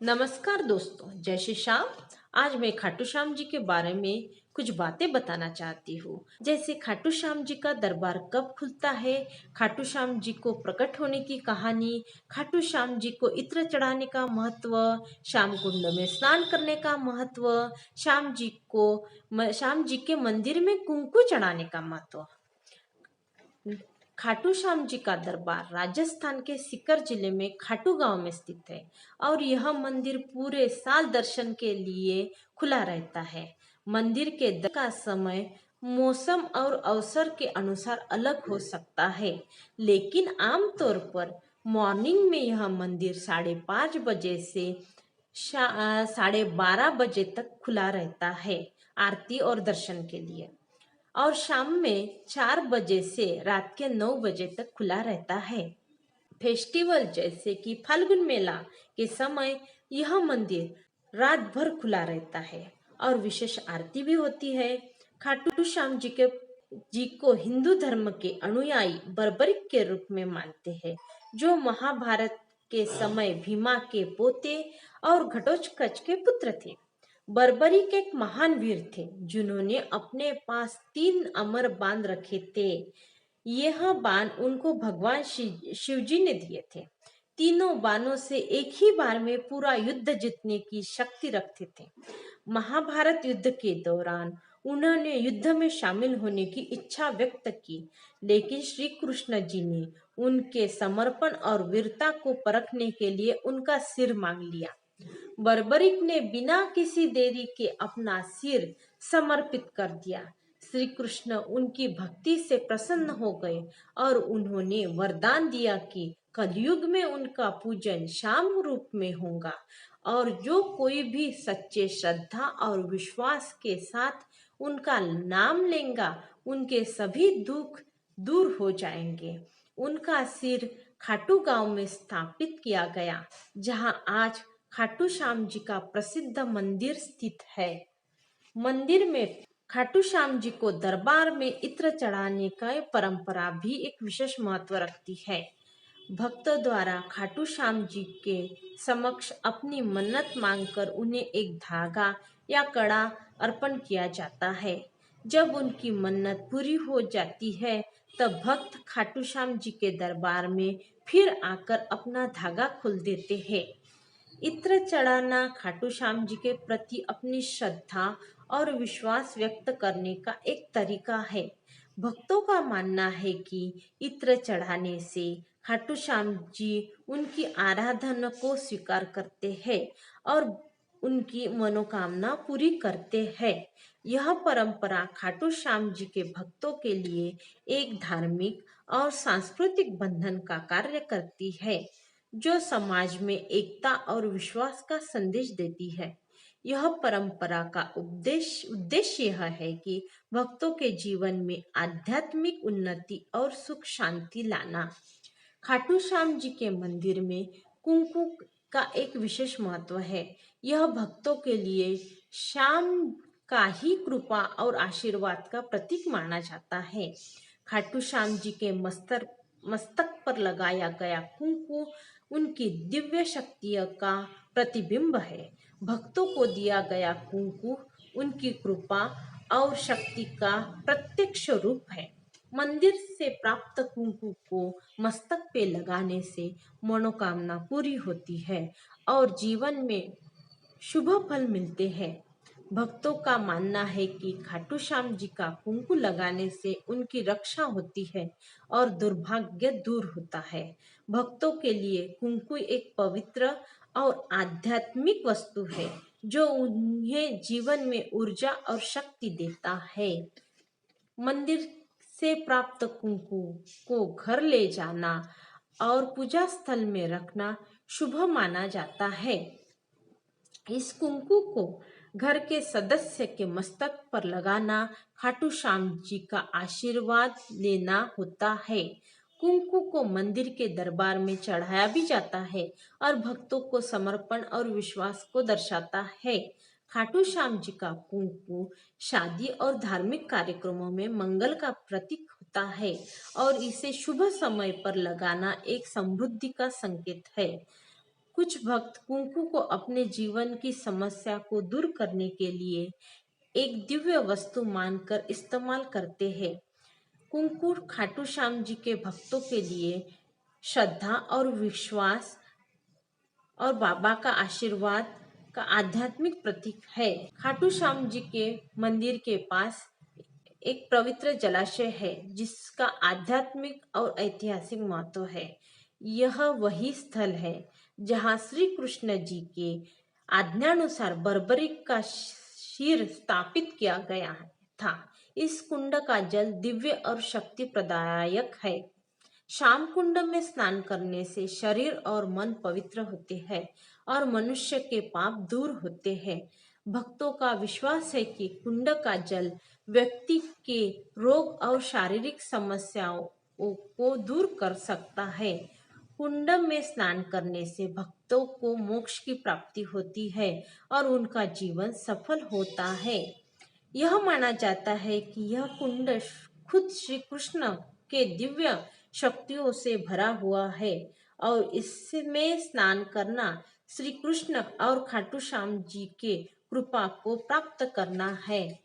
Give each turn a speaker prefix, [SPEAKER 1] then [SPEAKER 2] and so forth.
[SPEAKER 1] नमस्कार दोस्तों, जय श्री श्याम। आज मैं खाटू श्याम जी के बारे में कुछ बातें बताना चाहती हूँ। जैसे खाटू श्याम जी का दरबार कब खुलता है, खाटू श्याम जी को प्रकट होने की कहानी, खाटू श्याम जी को इत्र चढ़ाने का महत्व, श्याम कुंड में स्नान करने का महत्व, श्याम जी के मंदिर में कुंकू चढ़ाने का महत्व। खाटू श्याम जी का दरबार राजस्थान के सीकर जिले में खाटू गांव में स्थित है और यह मंदिर पूरे साल दर्शन के लिए खुला रहता है। मंदिर के दर्शन का समय मौसम और अवसर के अनुसार अलग हो सकता है, लेकिन आमतौर पर मॉर्निंग में यह मंदिर 5:30 बजे से 12:30 बजे तक खुला रहता है, आरती और दर्शन के लिए। और शाम में 4 बजे से रात के 9 बजे तक खुला रहता है। फेस्टिवल जैसे कि फाल्गुन मेला के समय यह मंदिर रात भर खुला रहता है और विशेष आरती भी होती है। खाटू श्याम जी को हिंदू धर्म के अनुयायी बर्बरिक के रूप में मानते हैं, जो महाभारत के समय भीमा के पोते और घटोत्कच के पुत्र थे। बर्बरिक एक महान वीर थे जिन्होंने अपने पास 3 अमर बांध रखे थे। यह बाण उनको भगवान शिव जी ने दिए थे। तीनों बाणों से एक ही बार में पूरा युद्ध जीतने की शक्ति रखते थे। महाभारत युद्ध के दौरान उन्होंने युद्ध में शामिल होने की इच्छा व्यक्त की, लेकिन श्री कृष्ण जी ने उनके समर्पण और वीरता को परखने के लिए उनका सिर मांग लिया। बर्बरिक ने बिना किसी देरी के अपना सिर समर्पित कर दिया। श्री कृष्ण उनकी भक्ति से प्रसन्न हो गए और उन्होंने वरदान दिया कि कलयुग में उनका पूजन श्याम रूप में होगा और जो कोई भी सच्चे श्रद्धा और विश्वास के साथ उनका नाम लेगा, उनके सभी दुख दूर हो जाएंगे। उनका सिर खाटू गांव में स्थापित किया गया, जहां आज खाटू श्याम जी का प्रसिद्ध मंदिर स्थित है। मंदिर में खाटू श्याम जी को दरबार में इत्र चढ़ाने का परंपरा भी एक विशेष महत्व रखती है। भक्तों द्वारा खाटू श्याम जी के समक्ष अपनी मन्नत मांगकर उन्हें एक धागा या कड़ा अर्पण किया जाता है। जब उनकी मन्नत पूरी हो जाती है, तब भक्त खाटू श्याम जी के दरबार में फिर आकर अपना धागा खोल देते हैं। इत्र चढ़ाना खाटू श्याम जी के प्रति अपनी श्रद्धा और विश्वास व्यक्त करने का एक तरीका है। भक्तों का मानना है कि इत्र चढ़ाने से खाटू श्याम जी उनकी आराधना को स्वीकार करते हैं और उनकी मनोकामना पूरी करते हैं। यह परंपरा खाटू श्याम जी के भक्तों के लिए एक धार्मिक और सांस्कृतिक बंधन का कार्य करती है, जो समाज में एकता और विश्वास का संदेश देती है। यह परंपरा का उद्देश्य यह है कि भक्तों के जीवन में आध्यात्मिक उन्नति और सुख शांति लाना। खाटू श्याम जी के मंदिर में कुंकू का एक विशेष महत्व है। यह भक्तों के लिए श्याम का ही कृपा और आशीर्वाद का प्रतीक माना जाता है। खाटू श्याम जी के मस्तक पर लगाया गया कुंकू उनकी दिव्य शक्तियों का प्रतिबिंब है। भक्तों को दिया गया कुंकू उनकी कृपा और शक्ति का प्रत्यक्ष रूप है। मंदिर से प्राप्त कुंकू को मस्तक पे लगाने से मनोकामना पूरी होती है और जीवन में शुभ फल मिलते हैं। भक्तों का मानना है कि खाटू श्याम जी का कुंकू लगाने से उनकी रक्षा होती है और दुर्भाग्य दूर होता है। भक्तों के लिए कुंकू एक पवित्र और आध्यात्मिक वस्तु है, जो उन्हें जीवन में ऊर्जा और शक्ति देता है। मंदिर से प्राप्त कुंकू को घर ले जाना और पूजा स्थल में रखना शुभ माना जाता है। इस कुंकू को घर के सदस्य के मस्तक पर लगाना खाटू श्याम जी का आशीर्वाद लेना होता है। कुंकू को मंदिर के दरबार में चढ़ाया भी जाता है और भक्तों को समर्पण और विश्वास को दर्शाता है। खाटू श्याम जी का कुंकू शादी और धार्मिक कार्यक्रमों में मंगल का प्रतीक होता है और इसे शुभ समय पर लगाना एक समृद्धि का संकेत है। कुछ भक्त कुंकू को अपने जीवन की समस्या को दूर करने के लिए एक दिव्य वस्तु मानकर इस्तेमाल करते हैं। कुंकू खाटू श्याम जी के भक्तों के लिए श्रद्धा और विश्वास और बाबा का आशीर्वाद का आध्यात्मिक प्रतीक है। खाटू श्याम जी के मंदिर के पास एक पवित्र जलाशय है जिसका आध्यात्मिक और ऐतिहासिक महत्व है। यह वही स्थल है जहाँ श्री कृष्ण जी के आज्ञानुसार बर्बरिक का शीर स्थापित किया गया था। इस कुंड का जल दिव्य और शक्ति प्रदायक है। शाम कुंड में स्नान करने से शरीर और मन पवित्र होते हैं और मनुष्य के पाप दूर होते हैं। भक्तों का विश्वास है कि कुंड का जल व्यक्ति के रोग और शारीरिक समस्याओं को दूर कर सकता है। कुंड में स्नान करने से भक्तों को मोक्ष की प्राप्ति होती है और उनका जीवन सफल होता है। यह माना जाता है कि यह कुंड खुद श्री कृष्ण के दिव्य शक्तियों से भरा हुआ है और इसमें स्नान करना श्री कृष्ण और खाटू श्याम जी के कृपा को प्राप्त करना है।